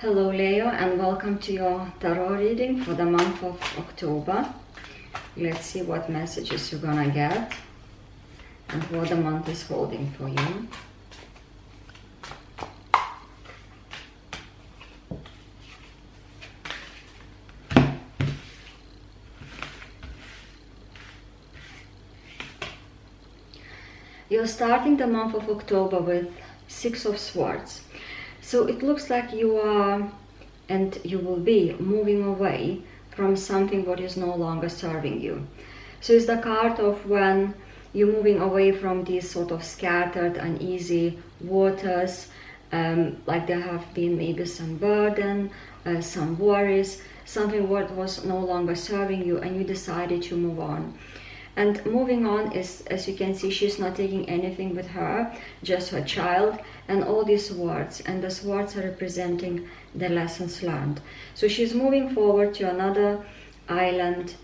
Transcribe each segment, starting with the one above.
Hello Leo, and welcome to your tarot reading for the month of October. Let's see what messages you're gonna get and what the month is holding for you. You're starting the month of October with Six of Swords. So it looks like you are, and you will be, moving away from something what is no longer serving you. So it's the card of when you're moving away from these sort of scattered, uneasy waters, like there have been maybe some burden, some worries, something what was no longer serving you, and you decided to move on. And moving on is, as you can see, she's not taking anything with her, just her child, and all these swords. And the swords are representing the lessons learned. So she's moving forward to another island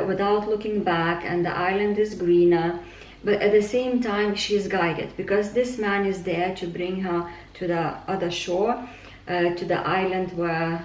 without looking back, and the island is greener. But at the same time, she's guided, because this man is there to bring her to the other shore, to the island where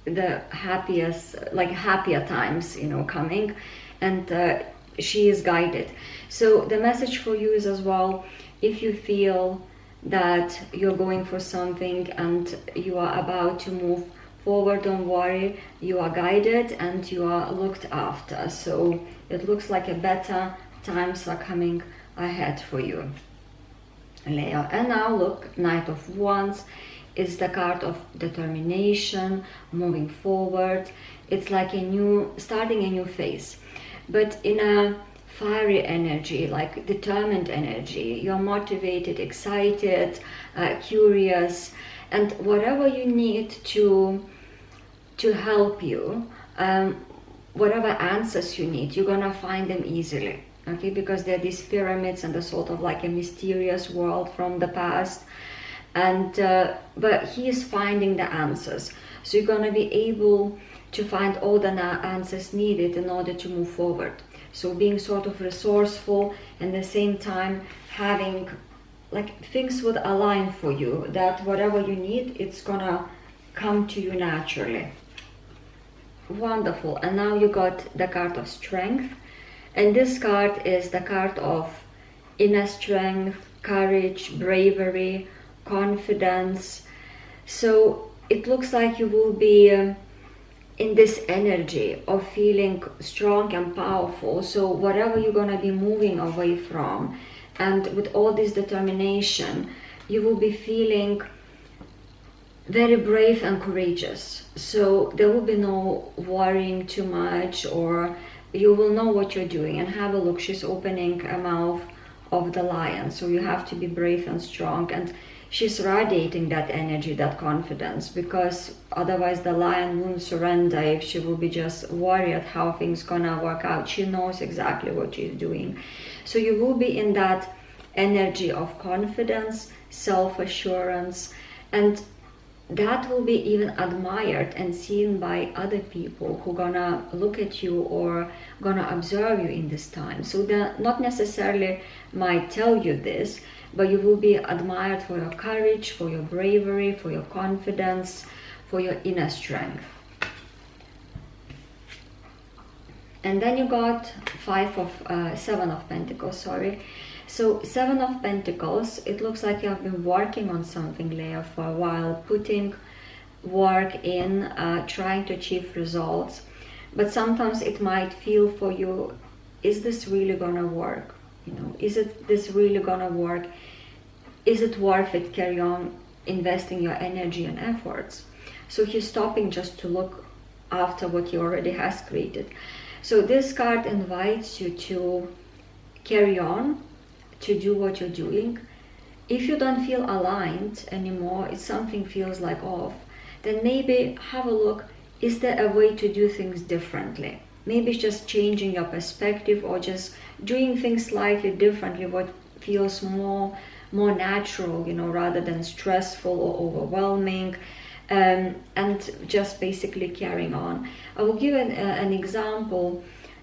the happier times, coming. And she is guided. So the message for you is as well, if you feel that you're going for something and you are about to move forward, don't worry, you are guided and you are looked after. So it looks like a better times are coming ahead for you, Leo. And now look, Knight of Wands is the card of determination, moving forward. It's like starting a new phase, but in a fiery energy, like determined energy. You're motivated, excited, curious, and whatever you need to help you, whatever answers you need, you're gonna find them easily, okay? Because they're these pyramids and the sort of like a mysterious world from the past, and but he is finding the answers. So you're gonna be able to find all the answers needed in order to move forward. So being sort of resourceful, and at the same time having, like, things would align for you, that whatever you need, it's gonna come to you naturally. Wonderful. And now you got the card of Strength, and this card is the card of inner strength, courage, bravery, confidence. So it looks like you will be in this energy of feeling strong and powerful. So whatever you're gonna be moving away from, and with all this determination, you will be feeling very brave and courageous. So there will be no worrying too much, or you will know what you're doing. And have a look, she's opening a mouth of the lion. So you have to be brave and strong, and she's radiating that energy, that confidence, because otherwise the lion won't surrender if she will be just worried how things gonna work out. She knows exactly what she's doing. So you will be in that energy of confidence, self-assurance, and that will be even admired and seen by other people who gonna look at you or gonna observe you in this time. So they not necessarily might tell you this, but you will be admired for your courage, for your bravery, for your confidence, for your inner strength. And then you got Seven of Pentacles, sorry. So Seven of Pentacles, it looks like you have been working on something, Leo, for a while, putting work in, trying to achieve results. But sometimes it might feel for you, is this really gonna work? Is this really gonna work? Is it worth it? Carry on investing your energy and efforts. So he's stopping just to look after what he already has created. So this card invites you to carry on, to do what you're doing. If you don't feel aligned anymore, if something feels like off, then maybe have a look, is there a way to do things differently? Maybe it's just changing your perspective, or just doing things slightly differently, what feels more natural, rather than stressful or overwhelming, and just basically carrying on. I will give an example.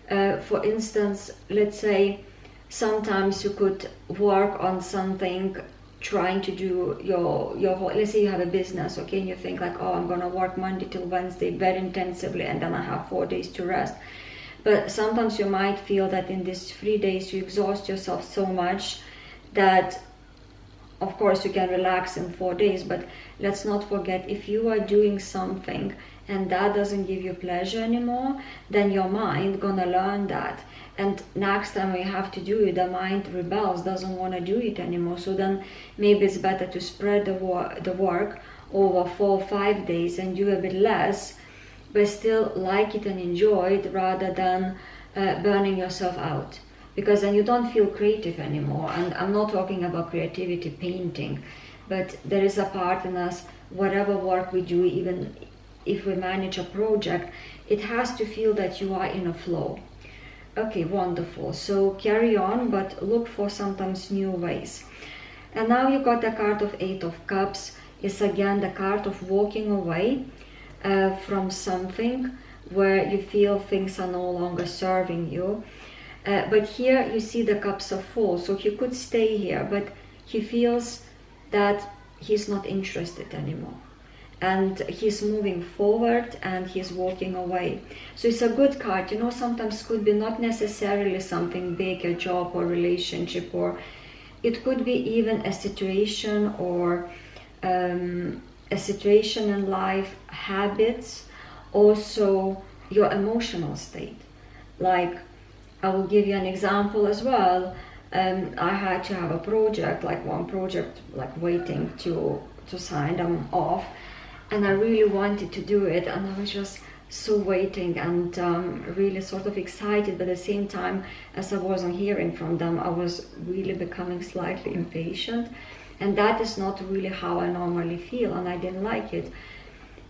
For instance, let's say sometimes you could work on something trying to do your whole, let's say you have a business, okay, and you think like, oh, I'm gonna work Monday till Wednesday very intensively, and then I have 4 days to rest. But sometimes you might feel that in these 3 days you exhaust yourself so much that, of course, you can relax in 4 days, but let's not forget, if you are doing something and that doesn't give you pleasure anymore, then your mind gonna learn that. And next time we have to do it, the mind rebels, doesn't want to do it anymore. So then maybe it's better to spread the work over 4 or 5 days and do a bit less, but still like it and enjoy it, rather than burning yourself out. Because then you don't feel creative anymore. And I'm not talking about creativity, painting, but there is a part in us, whatever work we do, even if we manage a project, it has to feel that you are in a flow. Okay, wonderful. So carry on, but look for sometimes new ways. And now you got the card of 8 of Cups. It's again the card of walking away from something where you feel things are no longer serving you. But here you see the Cups of Fool. So he could stay here, but he feels that he's not interested anymore. And he's moving forward and he's walking away. So it's a good card. You know, sometimes could be not necessarily something big, a job or relationship, or it could be even a situation, or a situation in life, habits, also your emotional state. Like, I will give you an example as well. I had to have a project, like one project, like waiting to sign them off. And I really wanted to do it, and I was just so waiting and really sort of excited, but at the same time, as I wasn't hearing from them, I was really becoming slightly impatient. And that is not really how I normally feel, and I didn't like it.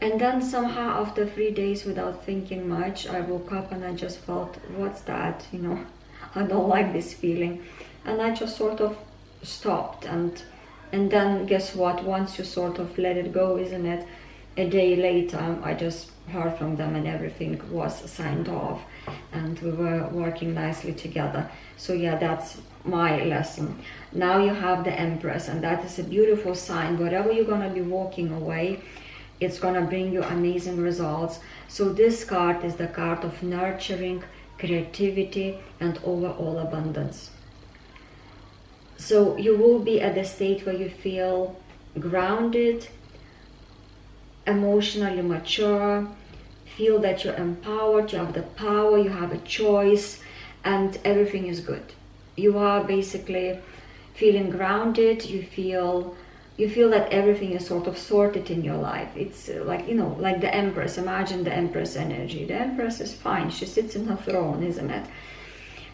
And then somehow after 3 days, without thinking much, I woke up and I just felt, what's that? You know, I don't like this feeling. And I just sort of stopped. And then guess what? Once you sort of let it go, isn't it? A day later, I just heard from them and everything was signed off, and we were working nicely together. So yeah, that's my lesson. Now you have the Empress, and that is a beautiful sign. Whatever you're going to be walking away, it's going to bring you amazing results. So this card is the card of nurturing, creativity, and overall abundance. So you will be at the state where you feel grounded, emotionally mature, feel that you're empowered, you have the power, you have a choice, and everything is good. You are basically feeling grounded, you feel that everything is sort of sorted in your life. It's like, you know, like the Empress. Imagine the Empress energy. The Empress is fine, she sits in her throne, isn't it?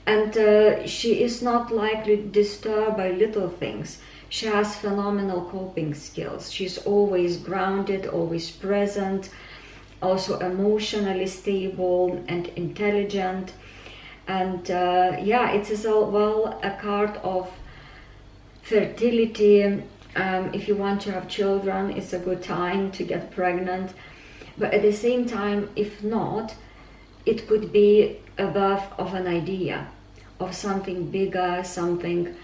And she is not likely disturbed by little things. She has phenomenal coping skills. She's always grounded, always present, also emotionally stable and intelligent. And yeah, it is a card of fertility. If you want to have children, it's a good time to get pregnant. But at the same time, if not, it could be a birth of an idea, of something bigger, something.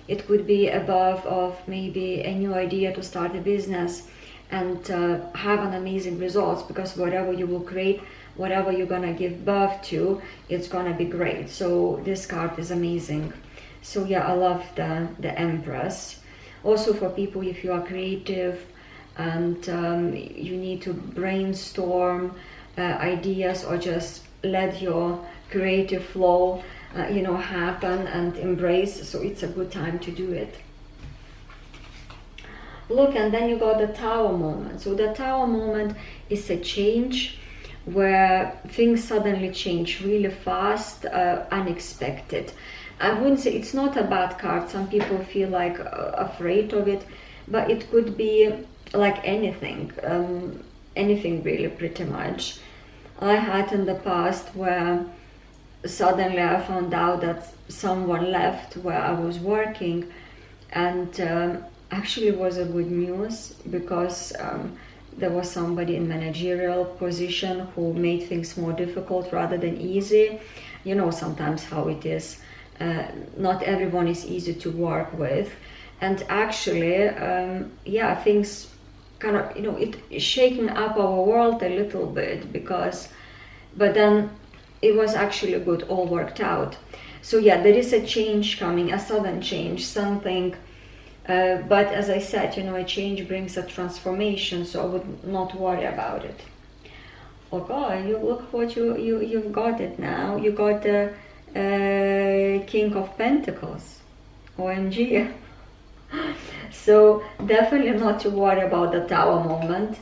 It could be a birth of maybe a new idea to start a business and have an amazing results, because whatever you will create, whatever you're gonna give birth to, it's gonna be great. So this card is amazing. So yeah, I love the Empress. Also for people, if you are creative and you need to brainstorm ideas, or just let your creative flow you know, happen and embrace, so it's a good time to do it. Look, and then you got the Tower moment. So the Tower moment is a change where things suddenly change really fast, unexpected. I wouldn't say it's not a bad card. Some people feel like afraid of it, but it could be like anything, anything really, pretty much. I had in the past where suddenly I found out that someone left where I was working, and actually it was a good news, because there was somebody in managerial position who made things more difficult rather than easy. You know sometimes how it is. Not everyone is easy to work with, And actually, yeah, things kind of, you know, it shaking up our world a little bit, because, but then it was actually good, all worked out. So yeah, there is a change coming, a sudden change, something. But as I said, you know, a change brings a transformation, so I would not worry about it. Okay, you look what you've got it now. You got the King of Pentacles. OMG. So definitely not to worry about the Tower moment,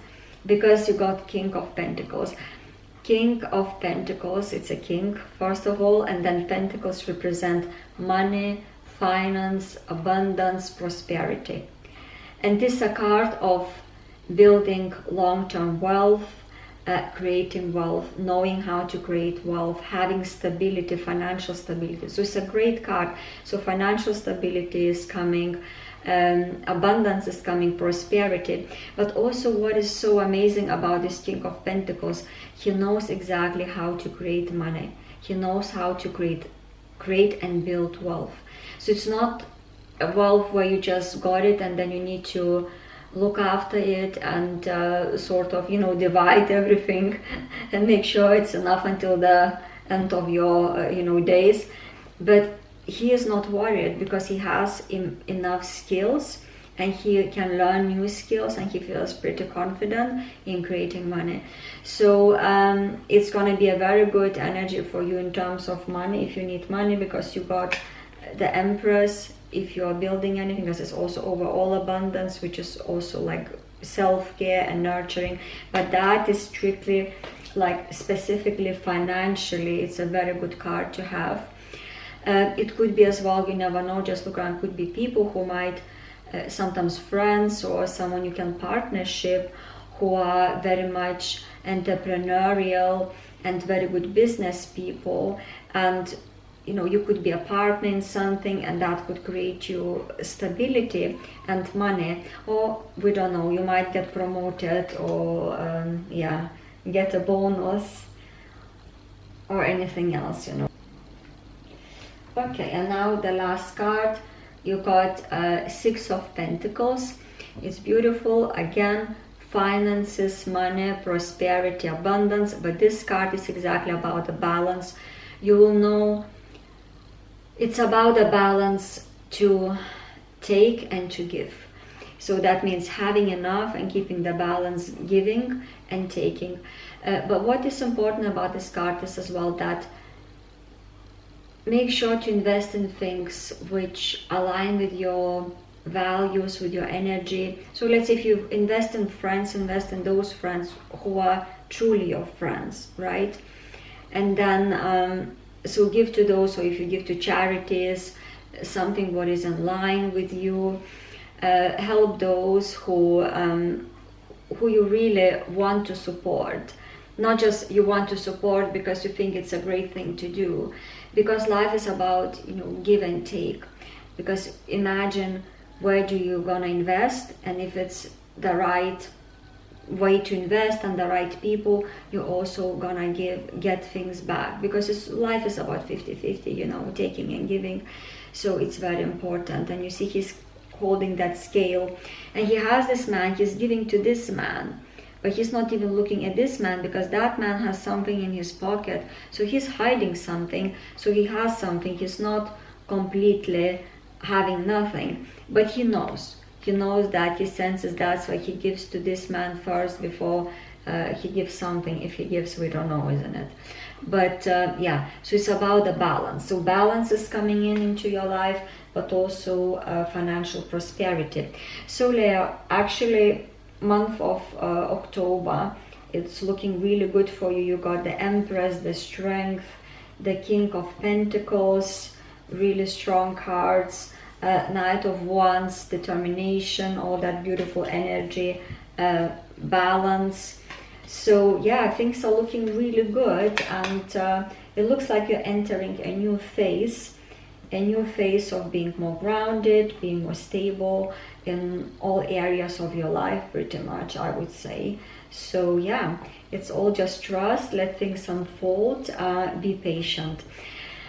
because you got King of Pentacles. King of Pentacles, it's a king first of all, and then Pentacles represent money, finance, abundance, prosperity. And this is a card of building long-term wealth, creating wealth, knowing how to create wealth, having stability, financial stability. So it's a great card. So financial stability is coming, abundance is coming, prosperity. But also what is so amazing about this King of Pentacles, he knows exactly how to create money. He knows how to create and build wealth. So it's not a wealth where you just got it and then you need to look after it and sort of, you know, divide everything and make sure it's enough until the end of your you know, days. But he is not worried, because he has enough skills, and he can learn new skills, and he feels pretty confident in creating money. So it's going to be a very good energy for you in terms of money, if you need money, because you got the Empress. If you are building anything, this is also overall abundance, which is also like self-care and nurturing. But that is strictly, like, specifically financially, it's a very good card to have. It could be as well, you never know, just look around, could be people who might, sometimes friends or someone you can partnership, who are very much entrepreneurial and very good business people, and you know, you could be a partner in something, and that could create you stability and money. Or we don't know, you might get promoted, or yeah, get a bonus or anything else, you know. Okay, and now the last card, you got Six of Pentacles. It's beautiful. Again, finances, money, prosperity, abundance. But this card is exactly about the balance. You will know it's about a balance to take and to give. So that means having enough and keeping the balance, giving and taking. But what is important about this card is as well that make sure to invest in things which align with your values, with your energy. So let's say if you invest in friends, invest in those friends who are truly your friends, right? And then so give to those, or if you give to charities, something what is in line with you. Help those who you really want to support. Not just you want to support because you think it's a great thing to do, because life is about, you know, give and take. Because imagine, where do you gonna invest, and if it's the right way to invest and the right people, you're also gonna get things back, because life is about 50-50, you know, taking and giving. So it's very important. And you see he's holding that scale, and he has this man, he's giving to this man, but he's not even looking at this man, because that man has something in his pocket. So he's hiding something, so he has something. He's not completely having nothing, but he knows that, he senses. That's why he gives to this man first before he gives something. If he gives, we don't know, isn't it? But yeah, so it's about the balance. So balance is coming into your life, but also financial prosperity. So Leo, actually month of October, it's looking really good for you. You got the Empress, the Strength, the King of Pentacles, really strong cards, Knight of Wands, determination, all that beautiful energy, balance. So yeah, things are looking really good, and it looks like you're entering a new phase of being more grounded, being more stable in all areas of your life, pretty much, I would say. So yeah, it's all just trust, let things unfold, be patient.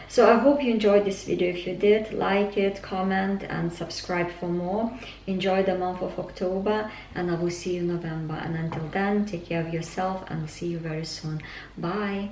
So I hope you enjoyed this video. If you did, like it, comment and subscribe for more. Enjoy the month of October, and I will see you in November. And until then, take care of yourself, and I'll see you very soon. Bye.